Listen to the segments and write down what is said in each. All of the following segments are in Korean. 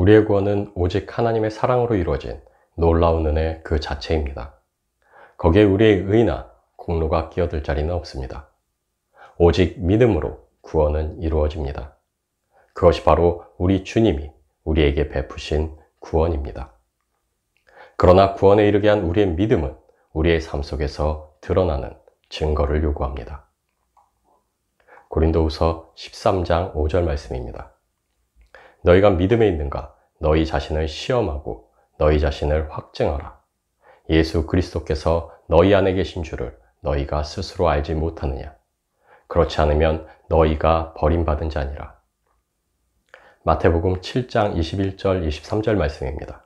우리의 구원은 오직 하나님의 사랑으로 이루어진 놀라운 은혜 그 자체입니다. 거기에 우리의 의나 공로가 끼어들 자리는 없습니다. 오직 믿음으로 구원은 이루어집니다. 그것이 바로 우리 주님이 우리에게 베푸신 구원입니다. 그러나 구원에 이르게 한 우리의 믿음은 우리의 삶 속에서 드러나는 증거를 요구합니다. 고린도후서 13장 5절 말씀입니다. 너희가 믿음에 있는가? 너희 자신을 시험하고 너희 자신을 확증하라. 예수 그리스도께서 너희 안에 계신 줄을 너희가 스스로 알지 못하느냐? 그렇지 않으면 너희가 버림받은 자니라. 마태복음 7장 21절 23절 말씀입니다.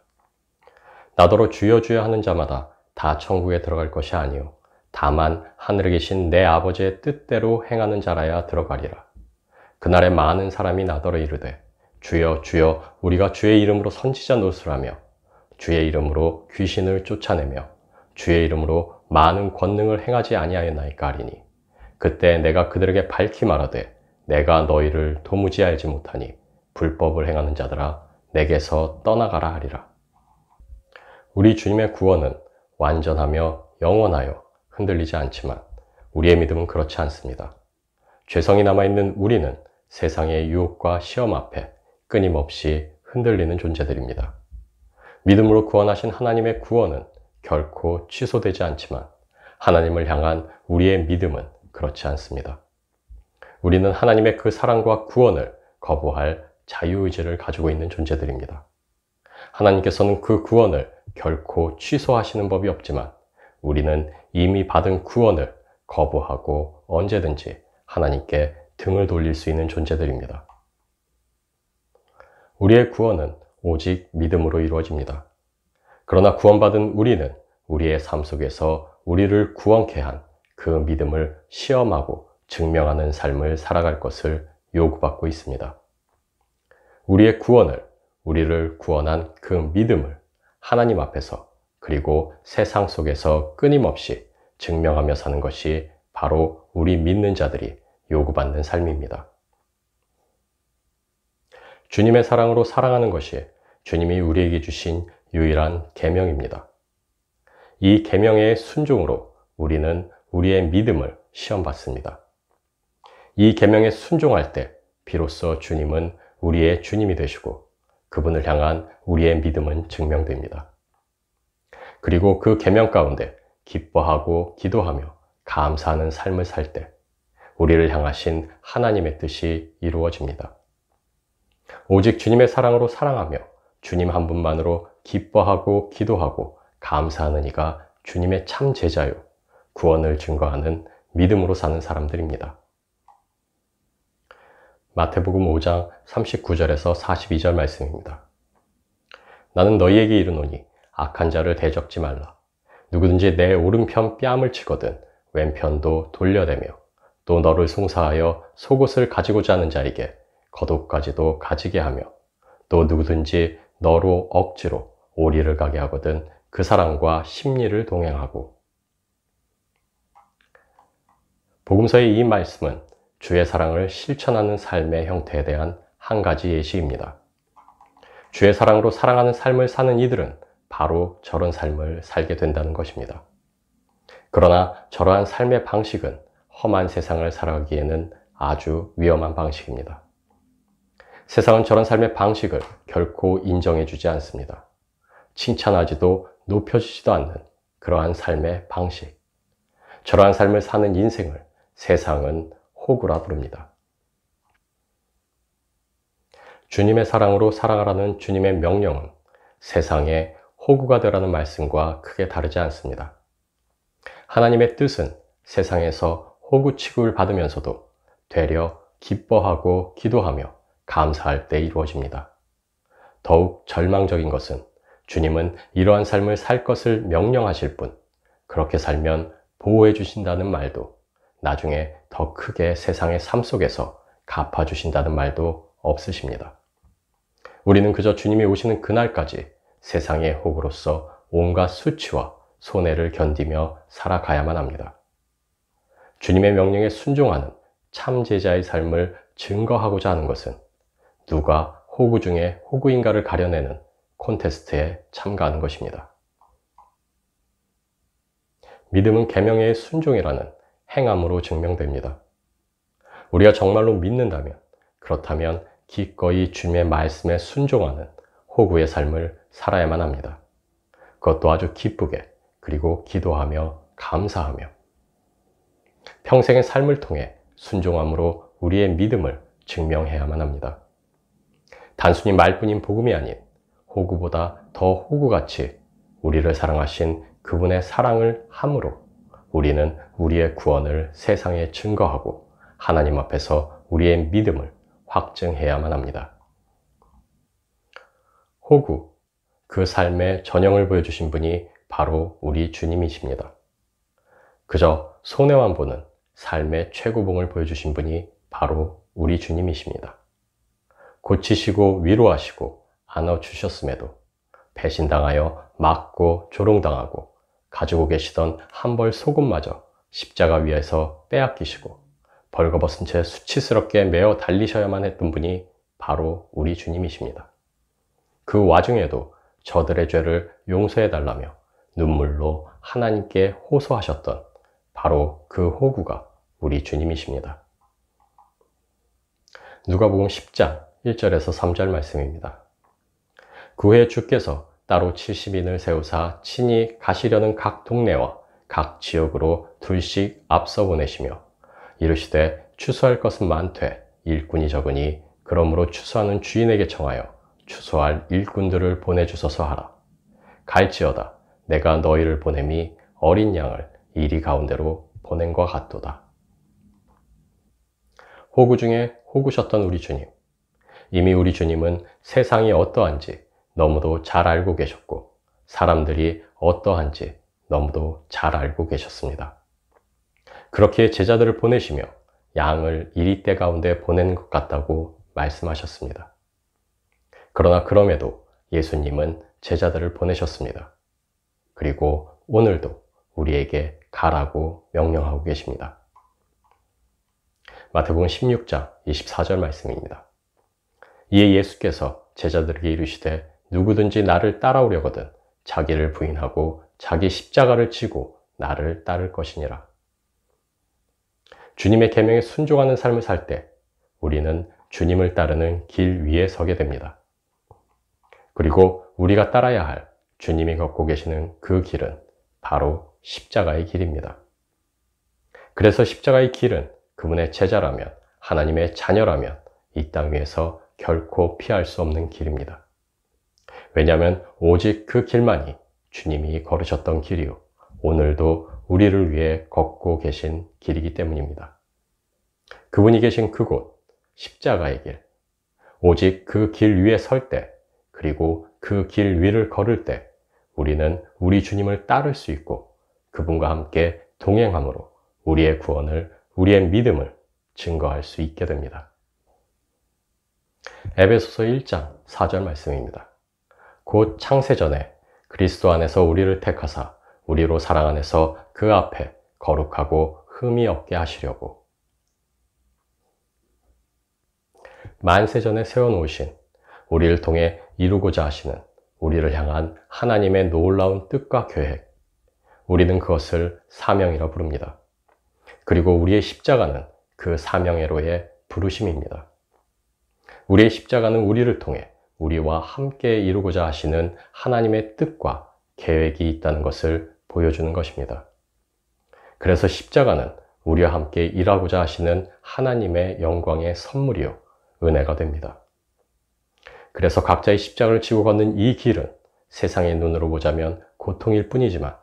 나더러 주여 주여 하는 자마다 다 천국에 들어갈 것이 아니요 다만 하늘에 계신 내 아버지의 뜻대로 행하는 자라야 들어가리라. 그날에 많은 사람이 나더러 이르되 주여 주여 우리가 주의 이름으로 선지자 노릇하며 주의 이름으로 귀신을 쫓아내며 주의 이름으로 많은 권능을 행하지 아니하였나이까 하리니 그때 내가 그들에게 밝히 말하되 내가 너희를 도무지 알지 못하니 불법을 행하는 자들아 내게서 떠나가라 하리라. 우리 주님의 구원은 완전하며 영원하여 흔들리지 않지만 우리의 믿음은 그렇지 않습니다. 죄성이 남아있는 우리는 세상의 유혹과 시험 앞에 끊임없이 흔들리는 존재들입니다. 믿음으로 구원하신 하나님의 구원은 결코 취소되지 않지만 하나님을 향한 우리의 믿음은 그렇지 않습니다. 우리는 하나님의 그 사랑과 구원을 거부할 자유의지를 가지고 있는 존재들입니다. 하나님께서는 그 구원을 결코 취소하시는 법이 없지만 우리는 이미 받은 구원을 거부하고 언제든지 하나님께 등을 돌릴 수 있는 존재들입니다. 우리의 구원은 오직 믿음으로 이루어집니다. 그러나 구원받은 우리는 우리의 삶 속에서 우리를 구원케 한 그 믿음을 시험하고 증명하는 삶을 살아갈 것을 요구받고 있습니다. 우리의 구원을, 우리를 구원한 그 믿음을 하나님 앞에서 그리고 세상 속에서 끊임없이 증명하며 사는 것이 바로 우리 믿는 자들이 요구받는 삶입니다. 주님의 사랑으로 사랑하는 것이 주님이 우리에게 주신 유일한 계명입니다. 이 계명의 순종으로 우리는 우리의 믿음을 시험받습니다. 이 계명에 순종할 때 비로소 주님은 우리의 주님이 되시고 그분을 향한 우리의 믿음은 증명됩니다. 그리고 그 계명 가운데 기뻐하고 기도하며 감사하는 삶을 살 때 우리를 향하신 하나님의 뜻이 이루어집니다. 오직 주님의 사랑으로 사랑하며 주님 한 분만으로 기뻐하고 기도하고 감사하는 이가 주님의 참 제자요 구원을 증거하는 믿음으로 사는 사람들입니다. 마태복음 5장 39절에서 42절 말씀입니다. 나는 너희에게 이르노니 악한 자를 대적지 말라. 누구든지 내 오른편 뺨을 치거든 왼편도 돌려대며 또 너를 송사하여 속옷을 가지고자 하는 자에게 겉옷까지도 가지게 하며 또 누구든지 너로 억지로 오리를 가게 하거든 그 사람과 심리를 동행하고. 복음서의 이 말씀은 주의 사랑을 실천하는 삶의 형태에 대한 한 가지 예시입니다. 주의 사랑으로 사랑하는 삶을 사는 이들은 바로 저런 삶을 살게 된다는 것입니다. 그러나 저러한 삶의 방식은 험한 세상을 살아가기에는 아주 위험한 방식입니다. 세상은 저런 삶의 방식을 결코 인정해주지 않습니다. 칭찬하지도 높여주지도 않는 그러한 삶의 방식. 저러한 삶을 사는 인생을 세상은 호구라 부릅니다. 주님의 사랑으로 살아가라는 주님의 명령은 세상에 호구가 되라는 말씀과 크게 다르지 않습니다. 하나님의 뜻은 세상에서 호구 취급을 받으면서도 되려 기뻐하고 기도하며 감사할 때 이루어집니다. 더욱 절망적인 것은 주님은 이러한 삶을 살 것을 명령하실 뿐 그렇게 살면 보호해 주신다는 말도 나중에 더 크게 세상의 삶 속에서 갚아주신다는 말도 없으십니다. 우리는 그저 주님이 오시는 그날까지 세상의 호구로서 온갖 수치와 손해를 견디며 살아가야만 합니다. 주님의 명령에 순종하는 참 제자의 삶을 증거하고자 하는 것은 누가 호구 중에 호구인가를 가려내는 콘테스트에 참가하는 것입니다. 믿음은 계명의 순종이라는 행함으로 증명됩니다. 우리가 정말로 믿는다면, 그렇다면 기꺼이 주님의 말씀에 순종하는 호구의 삶을 살아야만 합니다. 그것도 아주 기쁘게, 그리고 기도하며 감사하며 평생의 삶을 통해 순종함으로 우리의 믿음을 증명해야만 합니다. 단순히 말뿐인 복음이 아닌 호구보다 더 호구같이 우리를 사랑하신 그분의 사랑을 함으로 우리는 우리의 구원을 세상에 증거하고 하나님 앞에서 우리의 믿음을 확증해야만 합니다. 호구, 그 삶의 전형을 보여주신 분이 바로 우리 주님이십니다. 그저 손해만 보는 삶의 최고봉을 보여주신 분이 바로 우리 주님이십니다. 고치시고 위로하시고 안아주셨음에도 배신당하여 맞고 조롱당하고 가지고 계시던 한 벌 소금마저 십자가 위에서 빼앗기시고 벌거벗은 채 수치스럽게 메어 달리셔야만 했던 분이 바로 우리 주님이십니다. 그 와중에도 저들의 죄를 용서해 달라며 눈물로 하나님께 호소하셨던 바로 그 호구가 우리 주님이십니다. 누가복음 10장 1절에서 3절 말씀입니다. 그 후에 주께서 따로 70인을 세우사 친히 가시려는 각 동네와 각 지역으로 둘씩 앞서 보내시며 이르시되 추수할 것은 많되 일꾼이 적으니 그러므로 추수하는 주인에게 청하여 추수할 일꾼들을 보내주소서 하라. 갈지어다 내가 너희를 보냄이 어린 양을 이리 가운데로 보낸 것 같도다. 호구 중에 호구셨던 우리 주님. 이미 우리 주님은 세상이 어떠한지 너무도 잘 알고 계셨고 사람들이 어떠한지 너무도 잘 알고 계셨습니다. 그렇게 제자들을 보내시며 양을 이리떼 가운데 보낸 것 같다고 말씀하셨습니다. 그러나 그럼에도 예수님은 제자들을 보내셨습니다. 그리고 오늘도 우리에게 가라고 명령하고 계십니다. 마태복음 16장 24절 말씀입니다. 이에 예수께서 제자들에게 이르시되 누구든지 나를 따라오려거든 자기를 부인하고 자기 십자가를 지고 나를 따를 것이니라. 주님의 계명에 순종하는 삶을 살 때 우리는 주님을 따르는 길 위에 서게 됩니다. 그리고 우리가 따라야 할 주님이 걷고 계시는 그 길은 바로 십자가의 길입니다. 그래서 십자가의 길은 그분의 제자라면, 하나님의 자녀라면 이 땅 위에서 결코 피할 수 없는 길입니다. 왜냐하면 오직 그 길만이 주님이 걸으셨던 길이요 오늘도 우리를 위해 걷고 계신 길이기 때문입니다. 그분이 계신 그곳, 십자가의 길, 오직 그 길 위에 설 때, 그리고 그 길 위를 걸을 때 우리는 우리 주님을 따를 수 있고 그분과 함께 동행함으로 우리의 구원을, 우리의 믿음을 증거할 수 있게 됩니다. 에베소서 1장 4절 말씀입니다. 곧 창세전에 그리스도 안에서 우리를 택하사 우리로 사랑 안에서 그 앞에 거룩하고 흠이 없게 하시려고. 만세전에 세워놓으신 우리를 통해 이루고자 하시는 우리를 향한 하나님의 놀라운 뜻과 계획, 우리는 그것을 사명이라 부릅니다. 그리고 우리의 십자가는 그 사명회로의 부르심입니다. 우리의 십자가는 우리를 통해 우리와 함께 이루고자 하시는 하나님의 뜻과 계획이 있다는 것을 보여주는 것입니다. 그래서 십자가는 우리와 함께 일하고자 하시는 하나님의 영광의 선물이요 은혜가 됩니다. 그래서 각자의 십자가를 지고 걷는 이 길은 세상의 눈으로 보자면 고통일 뿐이지만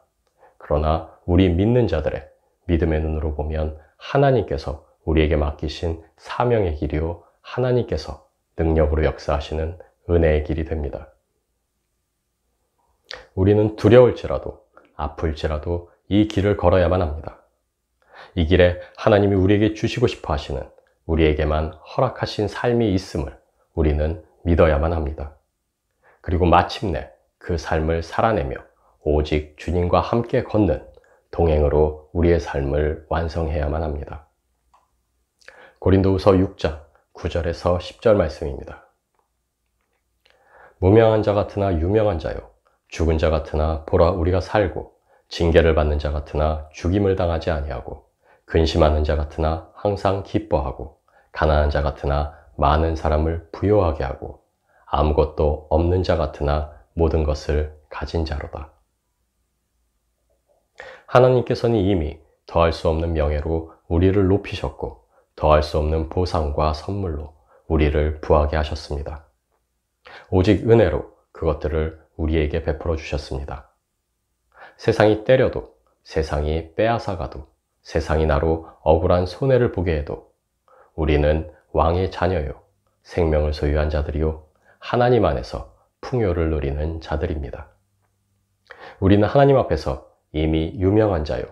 그러나 우리 믿는 자들의 믿음의 눈으로 보면 하나님께서 우리에게 맡기신 사명의 길이요 하나님께서 능력으로 역사하시는 은혜의 길이 됩니다. 우리는 두려울지라도 아플지라도 이 길을 걸어야만 합니다. 이 길에 하나님이 우리에게 주시고 싶어 하시는 우리에게만 허락하신 삶이 있음을 우리는 믿어야만 합니다. 그리고 마침내 그 삶을 살아내며 오직 주님과 함께 걷는 동행으로 우리의 삶을 완성해야만 합니다. 고린도후서 6장 9절에서 10절 말씀입니다. 무명한 자 같으나 유명한 자요. 죽은 자 같으나 보라 우리가 살고 징계를 받는 자 같으나 죽임을 당하지 아니하고 근심하는 자 같으나 항상 기뻐하고 가난한 자 같으나 많은 사람을 부요하게 하고 아무것도 없는 자 같으나 모든 것을 가진 자로다. 하나님께서는 이미 더할 수 없는 명예로 우리를 높이셨고 더할 수 없는 보상과 선물로 우리를 부하게 하셨습니다. 오직 은혜로 그것들을 우리에게 베풀어 주셨습니다. 세상이 때려도, 세상이 빼앗아가도, 세상이 나로 억울한 손해를 보게 해도 우리는 왕의 자녀요, 생명을 소유한 자들이요, 하나님 안에서 풍요를 누리는 자들입니다. 우리는 하나님 앞에서 이미 유명한 자요,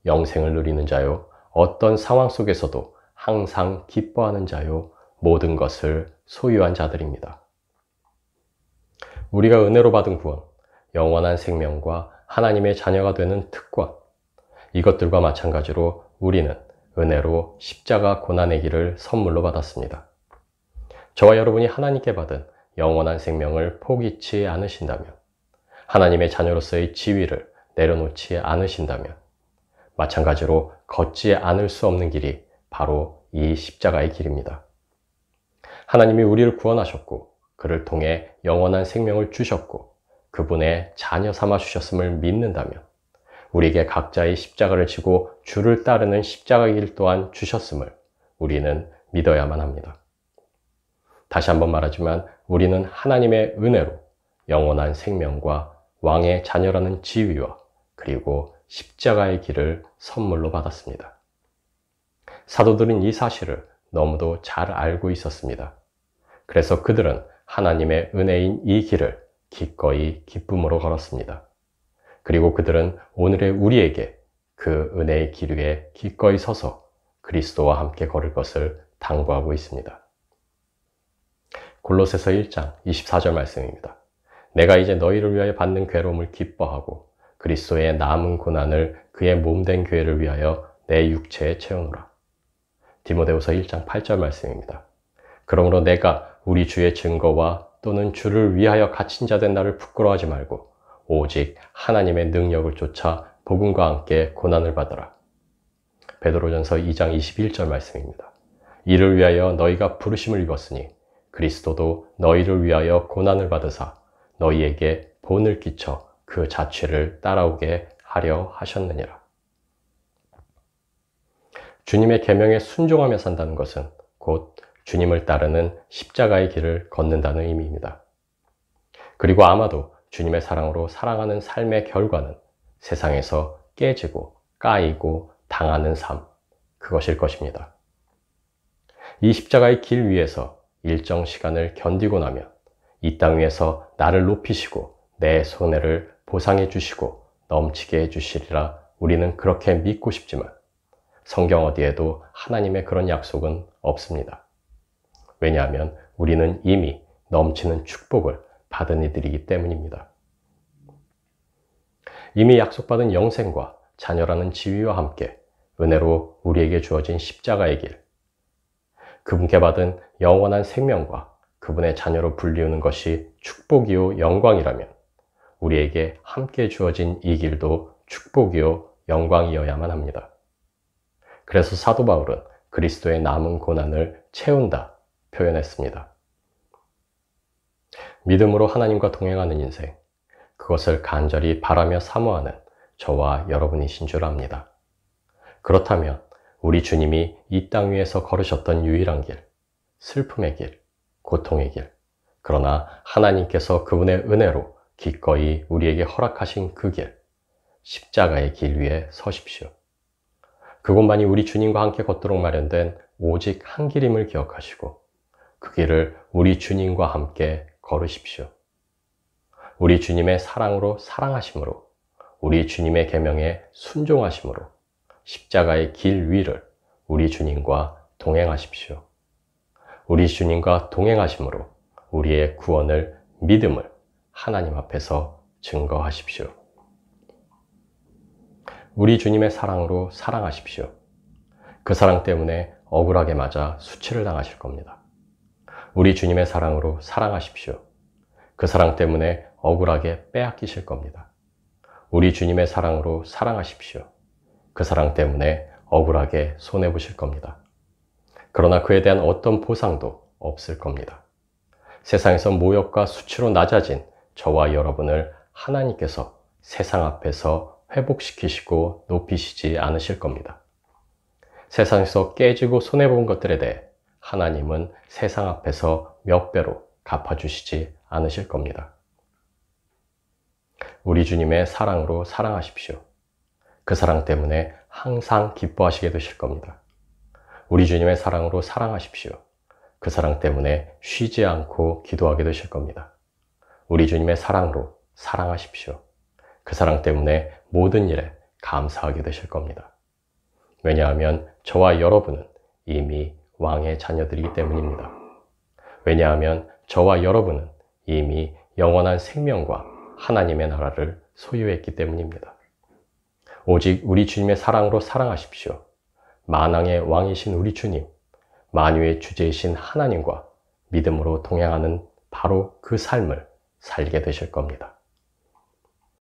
영생을 누리는 자요, 어떤 상황 속에서도 항상 기뻐하는 자요, 모든 것을 소유한 자들입니다. 우리가 은혜로 받은 구원, 영원한 생명과 하나님의 자녀가 되는 특권, 이것들과 마찬가지로 우리는 은혜로 십자가 고난의 길을 선물로 받았습니다. 저와 여러분이 하나님께 받은 영원한 생명을 포기치 않으신다면, 하나님의 자녀로서의 지위를 내려놓지 않으신다면, 마찬가지로 걷지 않을 수 없는 길이 바로 이 십자가의 길입니다. 하나님이 우리를 구원하셨고, 그를 통해 영원한 생명을 주셨고, 그분의 자녀 삼아 주셨음을 믿는다면, 우리에게 각자의 십자가를 지고 주를 따르는 십자가의 길 또한 주셨음을 우리는 믿어야만 합니다. 다시 한번 말하지만 우리는 하나님의 은혜로 영원한 생명과 왕의 자녀라는 지위와 그리고 십자가의 길을 선물로 받았습니다. 사도들은 이 사실을 너무도 잘 알고 있었습니다. 그래서 그들은 하나님의 은혜인 이 길을 기꺼이 기쁨으로 걸었습니다. 그리고 그들은 오늘의 우리에게 그 은혜의 길 위에 기꺼이 서서 그리스도와 함께 걸을 것을 당부하고 있습니다. 골로새서 1장 24절 말씀입니다. 내가 이제 너희를 위하여 받는 괴로움을 기뻐하고 그리스도의 남은 고난을 그의 몸된 교회를 위하여 내 육체에 채우노라. 디모데후서 1장 8절 말씀입니다. 그러므로 내가 우리 주의 증거와 또는 주를 위하여 갇힌 자 된 나를 부끄러워하지 말고 오직 하나님의 능력을 쫓아 복음과 함께 고난을 받으라. 베드로전서 2장 21절 말씀입니다. 이를 위하여 너희가 부르심을 입었으니 그리스도도 너희를 위하여 고난을 받으사 너희에게 본을 끼쳐 그 자취를 따라오게 하려 하셨느니라. 주님의 계명에 순종하며 산다는 것은 곧 주님을 따르는 십자가의 길을 걷는다는 의미입니다. 그리고 아마도 주님의 사랑으로 사랑하는 삶의 결과는 세상에서 깨지고 까이고 당하는 삶, 그것일 것입니다. 이 십자가의 길 위에서 일정 시간을 견디고 나면 이 땅 위에서 나를 높이시고 내 손해를 보상해 주시고 넘치게 해 주시리라 우리는 그렇게 믿고 싶지만 성경 어디에도 하나님의 그런 약속은 없습니다. 왜냐하면 우리는 이미 넘치는 축복을 받은 이들이기 때문입니다. 이미 약속받은 영생과 자녀라는 지위와 함께 은혜로 우리에게 주어진 십자가의 길, 그분께 받은 영원한 생명과 그분의 자녀로 불리우는 것이 축복이요 영광이라면 우리에게 함께 주어진 이 길도 축복이요 영광이어야만 합니다. 그래서 사도 바울은 그리스도의 남은 고난을 채운다 표현했습니다. 믿음으로 하나님과 동행하는 인생, 그것을 간절히 바라며 사모하는 저와 여러분이신 줄 압니다. 그렇다면 우리 주님이 이 땅 위에서 걸으셨던 유일한 길, 슬픔의 길, 고통의 길, 그러나 하나님께서 그분의 은혜로 기꺼이 우리에게 허락하신 그 길, 십자가의 길 위에 서십시오. 그곳만이 우리 주님과 함께 걷도록 마련된 오직 한 길임을 기억하시고 그 길을 우리 주님과 함께 걸으십시오. 우리 주님의 사랑으로 사랑하심으로, 우리 주님의 계명에 순종하심으로 십자가의 길 위를 우리 주님과 동행하십시오. 우리 주님과 동행하심으로 우리의 구원을, 믿음을 하나님 앞에서 증거하십시오. 우리 주님의 사랑으로 사랑하십시오. 그 사랑 때문에 억울하게 맞아 수치를 당하실 겁니다. 우리 주님의 사랑으로 사랑하십시오. 그 사랑 때문에 억울하게 빼앗기실 겁니다. 우리 주님의 사랑으로 사랑하십시오. 그 사랑 때문에 억울하게 손해보실 겁니다. 그러나 그에 대한 어떤 보상도 없을 겁니다. 세상에서 모욕과 수치로 낮아진 저와 여러분을 하나님께서 세상 앞에서 회복시키시고 높이시지 않으실 겁니다. 세상에서 깨지고 손해본 것들에 대해 하나님은 세상 앞에서 몇 배로 갚아주시지 않으실 겁니다. 우리 주님의 사랑으로 사랑하십시오. 그 사랑 때문에 항상 기뻐하시게 되실 겁니다. 우리 주님의 사랑으로 사랑하십시오. 그 사랑 때문에 쉬지 않고 기도하게 되실 겁니다. 우리 주님의 사랑으로 사랑하십시오. 그 사랑 때문에 모든 일에 감사하게 되실 겁니다. 왜냐하면 저와 여러분은 이미 왕의 자녀들이기 때문입니다. 왜냐하면 저와 여러분은 이미 영원한 생명과 하나님의 나라를 소유했기 때문입니다. 오직 우리 주님의 사랑으로 사랑하십시오. 만왕의 왕이신 우리 주님, 만유의 주제이신 하나님과 믿음으로 동행하는 바로 그 삶을 살게 되실 겁니다.